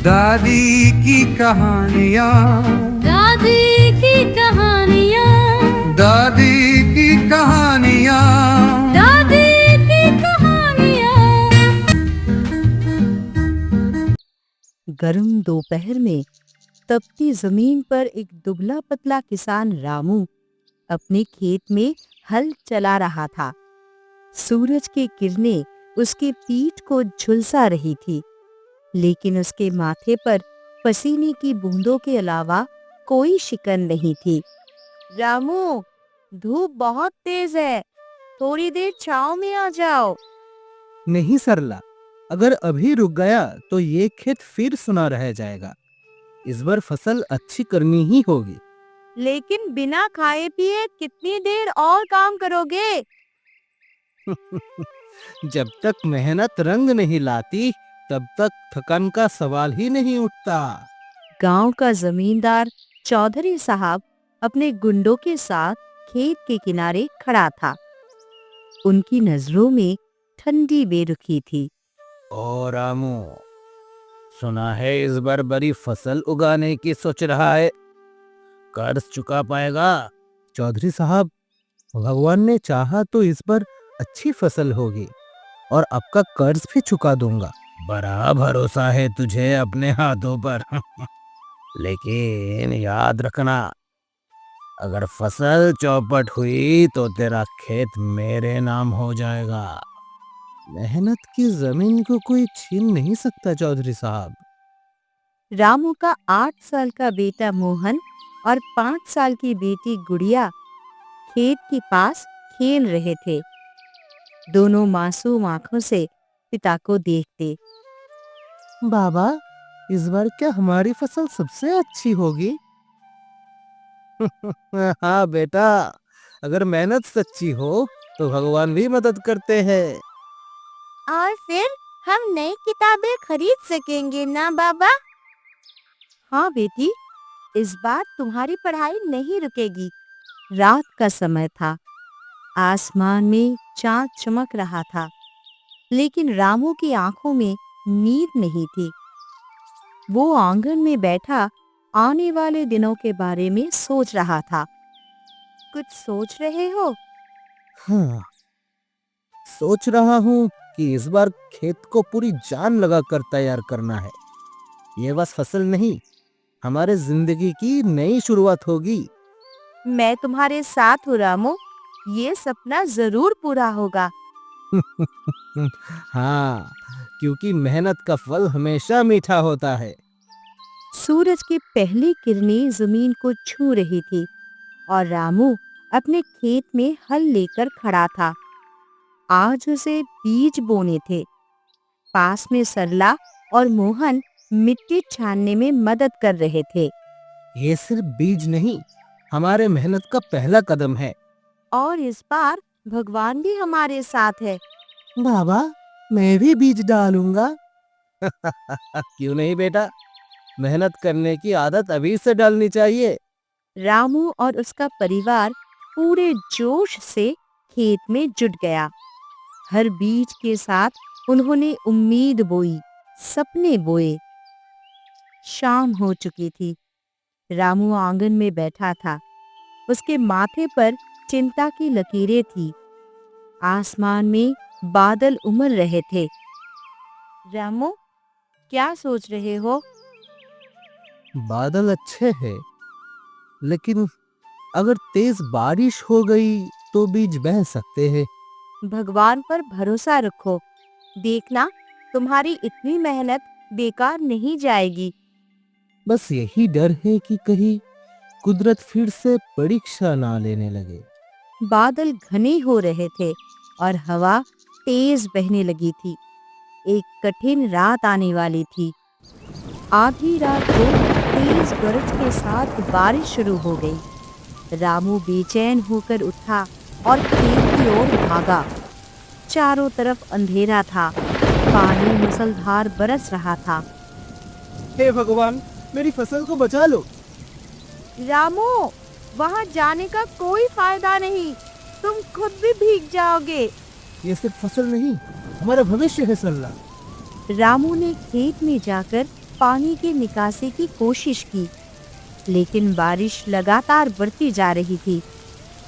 दादी की कहानियाँ, दादी की कहानियाँ, दादी की कहानियाँ। दादी की कहानियाँ। गर्म दोपहर में तपती जमीन पर एक दुबला पतला किसान रामू अपने खेत में हल चला रहा था। सूरज की किरणें उसकी पीठ को झुलसा रही थी, लेकिन उसके माथे पर पसीने की बूंदों के अलावा कोई शिकन नहीं थी। रामू, धूप बहुत तेज है, थोड़ी देर छांव में आ जाओ। नहीं सरला, अगर अभी रुक गया तो ये खेत फिर सुना रह जाएगा। इस बार फसल अच्छी करनी ही होगी। लेकिन बिना खाए पिए कितनी देर और काम करोगे? जब तक मेहनत रंग नहीं लाती तब तक थकान का सवाल ही नहीं उठता। गांव का जमींदार चौधरी साहब अपने गुंडों के साथ खेत के किनारे खड़ा था। उनकी नजरों में ठंडी बेरुखी थी। ओ रामू, सुना है इस बार बड़ी फसल उगाने की सोच रहा है। कर्ज चुका पाएगा? चौधरी साहब, भगवान ने चाहा तो इस बार अच्छी फसल होगी और आपका कर्ज भी चुका दूंगा। बड़ा भरोसा है तुझे अपने हाथों पर। लेकिन याद रखना, अगर फसल चौपट हुई तो तेरा खेत मेरे नाम हो जाएगा। मेहनत की जमीन को कोई छीन नहीं सकता चौधरी साहब। रामू का 8 साल का बेटा मोहन और 5 साल की बेटी गुड़िया खेत के पास खेल रहे थे। दोनों मासूम आंखों से पिता को देखते। बाबा, इस बार क्या हमारी फसल सबसे अच्छी होगी? हाँ बेटा, अगर मेहनत सच्ची हो तो भगवान भी मदद करते हैं। और फिर हम नई किताबें खरीद सकेंगे ना बाबा? हाँ बेटी, इस बार तुम्हारी पढ़ाई नहीं रुकेगी। रात का समय था। आसमान में चांद चमक रहा था, लेकिन रामू की आंखों में नींद नहीं थी। वो आंगन में बैठा आने वाले दिनों के बारे में सोच रहा था। कुछ सोच रहे हो? हाँ, सोच रहा हूँ कि इस बार खेत को पूरी जान लगाकर तैयार करना है। ये बस फसल नहीं, हमारे जिंदगी की नई शुरुआत होगी। मैं तुम्हारे साथ हूँ रामू, ये सपना जरूर पूरा होगा। हाँ, क्योंकि मेहनत का फल हमेशा मीठा होता है। सूरज की पहली किरणें जमीन को छू रही थी और रामू अपने खेत में हल लेकर खड़ा था। आज उसे बीज बोने थे। पास में सरला और मोहन मिट्टी छानने में मदद कर रहे थे। ये सिर्फ बीज नहीं, हमारे मेहनत का पहला कदम है। और इस बार भगवान भी हमारे साथ है। बाबा, मैं भी बीज डालूंगा। क्यों नहीं बेटा, मेहनत करने की आदत अभी से डालनी चाहिए। रामू और उसका परिवार पूरे जोश से खेत में जुट गया। हर बीज के साथ उन्होंने उम्मीद बोई, सपने बोए। शाम हो चुकी थी। रामू आंगन में बैठा था। उसके माथे पर चिंता की लकीरें थी। आसमान में बादल उमड़ रहे थे। रामू, क्या सोच रहे हो? बादल अच्छे हैं, लेकिन अगर तेज बारिश हो गई तो बीज बह सकते हैं। भगवान पर भरोसा रखो। देखना, तुम्हारी इतनी मेहनत बेकार नहीं जाएगी। बस यही डर है कि कहीं कुदरत फिर से परीक्षा ना लेने लगे। बादल घने हो रहे थे और हवा तेज बहने लगी थी। एक कठिन रात आने वाली थी। आधी रात को तेज गरज के साथ बारिश शुरू हो गई। रामू बेचैन होकर उठा और खेत की ओर भागा। चारों तरफ अंधेरा था। पानी मूसलाधार बरस रहा था। हे भगवान, मेरी फसल को बचा लो। रामू, वहां जाने का कोई फायदा नहीं। तुम खुद भी भीग जाओगे। ये सिर्फ फसल नहीं, हमारा भविष्य है सरला। रामू ने खेत में जाकर पानी की निकासी की कोशिश की, लेकिन बारिश लगातार बढ़ती जा रही थी।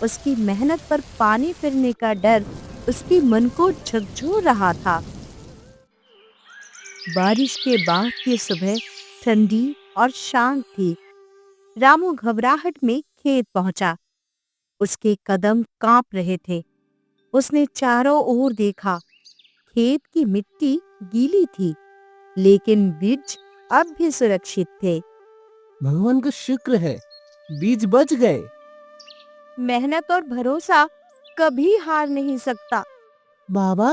उसकी मेहनत पर पानी फिरने का डर उसके मन को झकझोर रहा था। बारिश के बाद की सुबह ठंडी और शांत थी। रामू घबराहट में खेत पहुंचा। उसके कदम कांप रहे थे। उसने चारों ओर देखा। खेत की मिट्टी गीली थी, लेकिन बीज अब भी सुरक्षित थे। भगवान का शुक्र है, बीज बच गए। मेहनत और भरोसा कभी हार नहीं सकता। बाबा,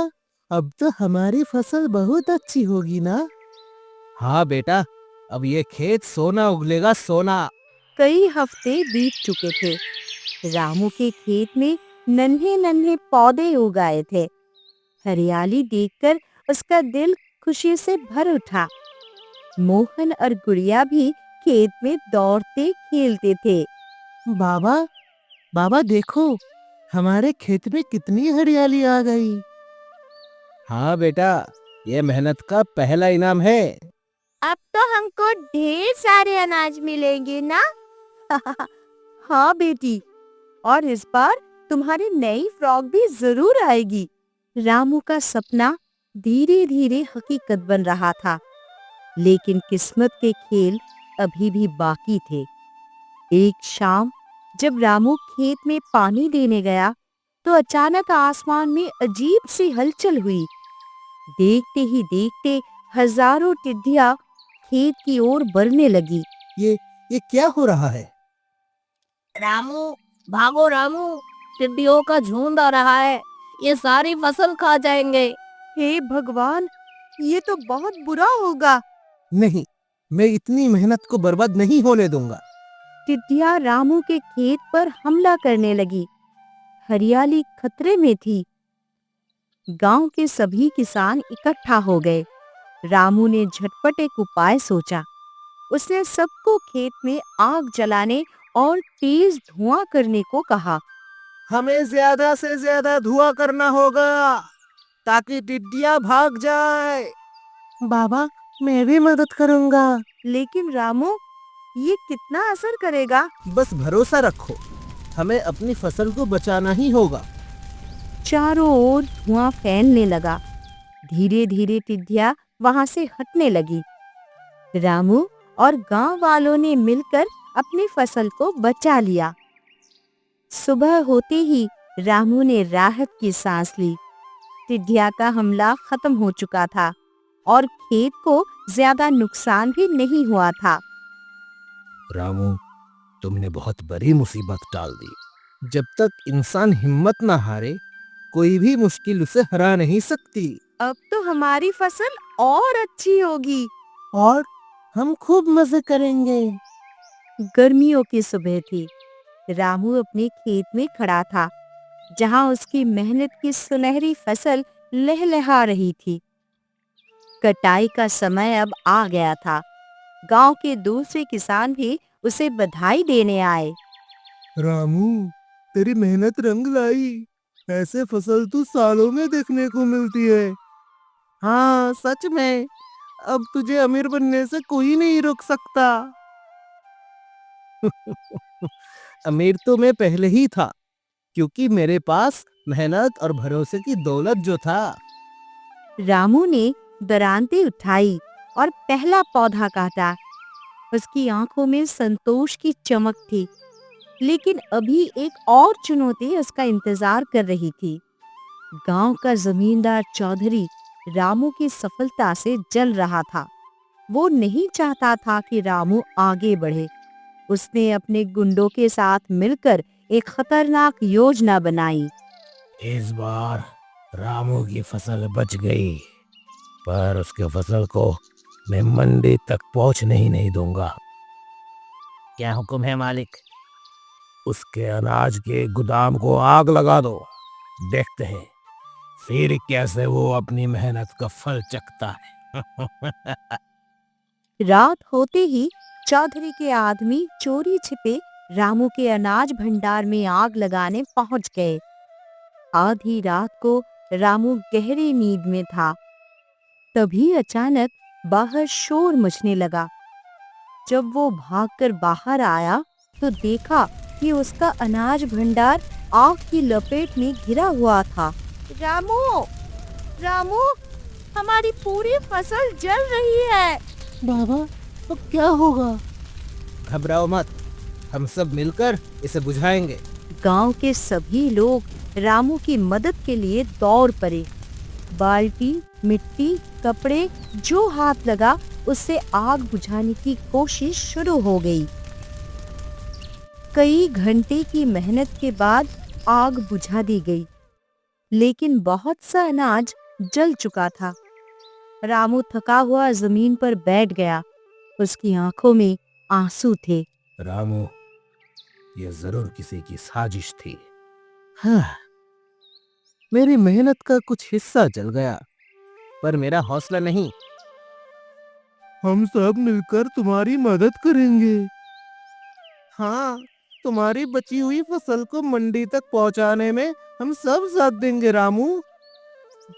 अब तो हमारी फसल बहुत अच्छी होगी ना? हाँ बेटा, अब ये खेत सोना उगलेगा, सोना। कई हफ्ते बीत चुके थे। रामू के खेत में नन्हे नन्हे पौधे उगाए थे। हरियाली देखकर उसका दिल खुशी से भर उठा। मोहन और गुड़िया भी खेत में दौड़ते खेलते थे। बाबा, बाबा देखो, हमारे खेत में कितनी हरियाली आ गई। हाँ बेटा, ये मेहनत का पहला इनाम है। अब तो हमको ढेर सारे अनाज मिलेंगे ना? हाँ बेटी, और इस बार तुम्हारी नई फ्रॉक भी जरूर आएगी। रामू का सपना धीरे धीरे हकीकत बन रहा था, लेकिन किस्मत के खेल अभी भी बाकी थे। एक शाम जब रामू खेत में पानी देने गया, तो अचानक आसमान में अजीब सी हलचल हुई। देखते ही देखते हजारों टिड्डियां खेत की ओर बढ़ने लगी। ये क्या हो रहा है? रामू, भागो रामू, टिड्डियों का झुंड आ रहा है। ये सारी फसल खा जाएंगे। हे भगवान, ये तो बहुत बुरा होगा। नहीं, मैं इतनी मेहनत को बर्बाद नहीं होने दूंगा। टिड्डियां रामू के खेत पर हमला करने लगी। हरियाली खतरे में थी। गांव के सभी किसान इकट्ठा हो गए। रामू ने झटपट एक उपाय सोचा। उसने सबको खेत में आग जलाने और तेज धुआं करने को कहा। हमें ज्यादा से ज्यादा धुआं करना होगा ताकि टिड्डियां भाग जाए। बाबा, मैं भी मदद करूंगा। लेकिन रामू, ये कितना असर करेगा? बस भरोसा रखो, हमें अपनी फसल को बचाना ही होगा। चारों ओर धुआं फैलने लगा। धीरे धीरे टिड्डियां वहां से हटने लगी। रामू और गांव वालों ने मिलकर अपनी फसल को बचा लिया। सुबह होते ही रामू ने राहत की सांस ली। टिड्डियां का हमला खत्म हो चुका था और खेत को ज्यादा नुकसान भी नहीं हुआ था। रामू, तुमने बहुत बड़ी मुसीबत टाल दी। जब तक इंसान हिम्मत न हारे, कोई भी मुश्किल उसे हरा नहीं सकती। अब तो हमारी फसल और अच्छी होगी और हम खूब मजे करेंगे। गर्मियों की सुबह थी। रामू अपने खेत में खड़ा था, जहां उसकी मेहनत की सुनहरी फसल लहलहा रही थी। कटाई का समय अब आ गया था। गांव के दूसरे किसान भी उसे बधाई देने आए। रामू, तेरी मेहनत रंग लाई। ऐसे फसल तो सालों में देखने को मिलती है। हाँ, सच में, अब तुझे अमीर बनने से कोई नहीं रोक सकता। अमीर तो मैं पहले ही था, क्योंकि मेरे पास मेहनत और भरोसे की दौलत जो था। रामू ने दरांती उठाई और पहला पौधा काटा। उसकी आंखों में संतोष की चमक थी, लेकिन अभी एक और चुनौती उसका इंतजार कर रही थी। गांव का जमींदार चौधरी रामू की सफलता से जल रहा था। वो नहीं चाहता था कि रामू आगे बढ़े। उसने अपने गुंडों के साथ मिलकर एक खतरनाक योजना बनाई। इस बार रामू की फसल बच गई, पर उसके फसल को मैं मंडी तक पहुंचने ही नहीं दूंगा। क्या हुक्म है मालिक? उसके अनाज के गोदाम को आग लगा दो। देखते हैं फिर कैसे वो अपनी मेहनत का फल चखता है। रात होते ही चौधरी के आदमी चोरी छिपे रामू के अनाज भंडार में आग लगाने पहुंच गए। आधी रात को रामू गहरी नींद में था। तभी अचानक बाहर शोर मचने लगा। जब वो भागकर बाहर आया तो देखा कि उसका अनाज भंडार आग की लपेट में घिरा हुआ था। रामू, रामू, हमारी पूरी फसल जल रही है। बाबा, अब क्या होगा? घबराओ मत, हम सब मिलकर इसे बुझाएंगे। गांव के सभी लोग रामू की मदद के लिए दौड़ पड़े। बाल्टी, मिट्टी, कपड़े, जो हाथ लगा उससे आग बुझाने की कोशिश शुरू हो गई। कई घंटे की मेहनत के बाद आग बुझा दी गई, लेकिन बहुत सा अनाज जल चुका था। रामू थका हुआ जमीन पर बैठ गया। उसकी आंखों में आंसू थे। रामू, ये जरूर किसी की साजिश थी। हाँ, मेरी मेहनत का कुछ हिस्सा जल गया, पर मेरा हौसला नहीं। हम सब मिलकर तुम्हारी मदद करेंगे। हाँ, तुम्हारी बची हुई फसल को मंडी तक पहुंचाने में हम सब साथ देंगे रामू।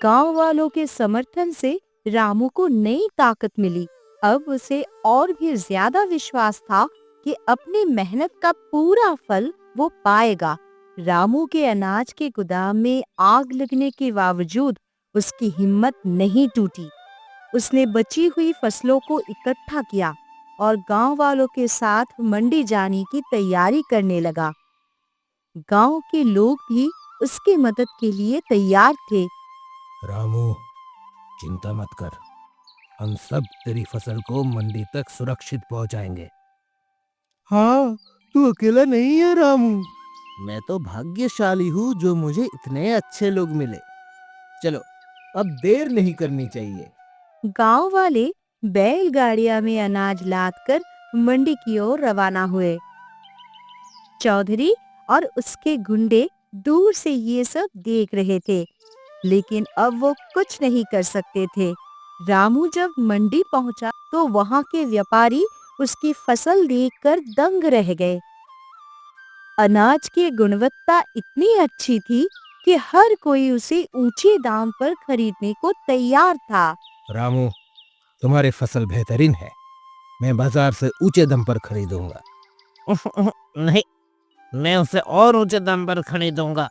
गांव वालों के समर्थन से रामू को नई ताकत मिली। अब उसे और भी ज्यादा विश्वास था कि अपनी मेहनत का पूरा फल वो पाएगा। रामू के अनाज के गोदाम में आग लगने के बावजूद उसकी हिम्मत नहीं टूटी। उसने बची हुई फसलों को इकट्ठा किया और गांव वालों के साथ मंडी जाने की तैयारी करने लगा। गांव के लोग भी उसकी मदद के लिए तैयार थे। रामू, चिंता मत कर, हम सब तेरी फसल को मंडी तक सुरक्षित पहुंचाएंगे। हाँ, तू अकेला नहीं है रामू। मैं तो भाग्यशाली हूँ जो मुझे इतने अच्छे लोग मिले। चलो, अब देर नहीं करनी चाहिए। गांव वाले बैलगाड़ियां में अनाज लादकर मंडी की ओर रवाना हुए। चौधरी और उसके गुंडे दूर से ये सब देख रहे थे, लेकिन अब वो कुछ नहीं कर सकते थे। रामू जब मंडी पहुंचा तो वहां के व्यापारी उसकी फसल देखकर दंग रह गए। अनाज की गुणवत्ता इतनी अच्छी थी कि हर कोई उसे ऊंचे दाम पर खरीदने को तैयार था। रामू, तुम्हारी फसल बेहतरीन है, मैं बाजार से ऊंचे दाम पर खरीदूंगा। नहीं, मैं उसे और ऊंचे दाम पर खरीदूंगा।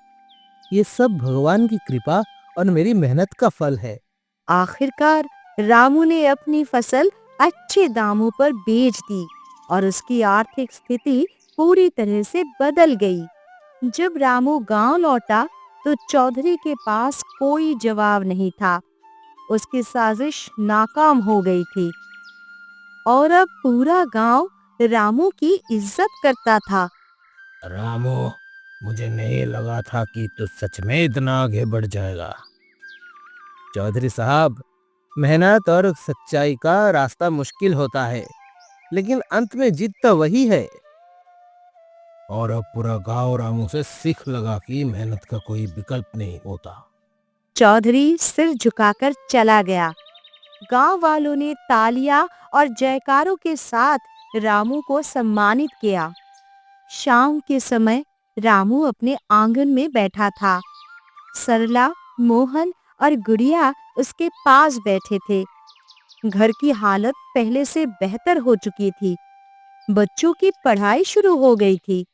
ये सब भगवान की कृपा और मेरी मेहनत का फल है। आखिरकार रामू ने अपनी फसल अच्छे दामों पर बेच दी और उसकी आर्थिक स्थिति पूरी तरह से बदल गई। जब रामू गांव लौटा तो चौधरी के पास कोई जवाब नहीं था। उसकी साजिश नाकाम हो गई थी और अब पूरा गांव रामू की इज्जत करता था। रामू, मुझे नहीं लगा था कि तू सच में इतना आगे बढ़ जाएगा। चौधरी साहब, मेहनत और सच्चाई का रास्ता मुश्किल होता है, लेकिन अंत में जीतता वही है। और अब पूरा गांव रामू से सीख लगा कि मेहनत का कोई विकल्प नहीं होता। चौधरी सिर झुकाकर चला गया। गांव वालों ने तालियां और जयकारों के साथ रामू को सम्मानित किया। शाम के समय रामू अपने आंगन में बैठा था। सरला, मोहन और गुड़िया उसके पास बैठे थे। घर की हालत पहले से बेहतर हो चुकी थी। बच्चों की पढ़ाई शुरू हो गई थी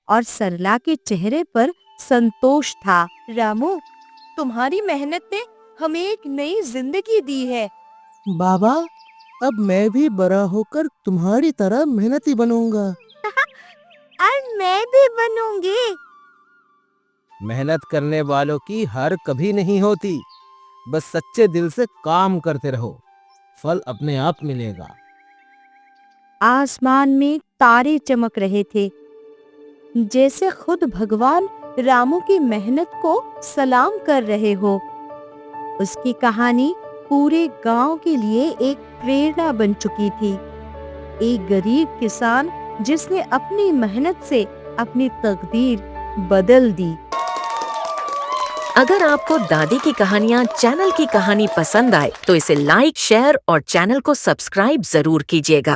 और सरला के चेहरे पर संतोष था। रामू, तुम्हारी मेहनत ने हमें एक नई जिंदगी दी है। बाबा, अब मैं भी बड़ा होकर तुम्हारी तरह मेहनती बनूंगा। और मैं भी बनूंगी। मेहनत करने वालों की हार कभी नहीं होती। बस सच्चे दिल से काम करते रहो, फल अपने आप मिलेगा। आसमान में तारे चमक रहे थे, जैसे खुद भगवान रामू की मेहनत को सलाम कर रहे हो। उसकी कहानी पूरे गांव के लिए एक प्रेरणा बन चुकी थी। एक गरीब किसान जिसने अपनी मेहनत से अपनी तकदीर बदल दी। अगर आपको दादी की कहानियाँ चैनल की कहानी पसंद आए तो इसे लाइक, शेयर और चैनल को सब्सक्राइब जरूर कीजिएगा।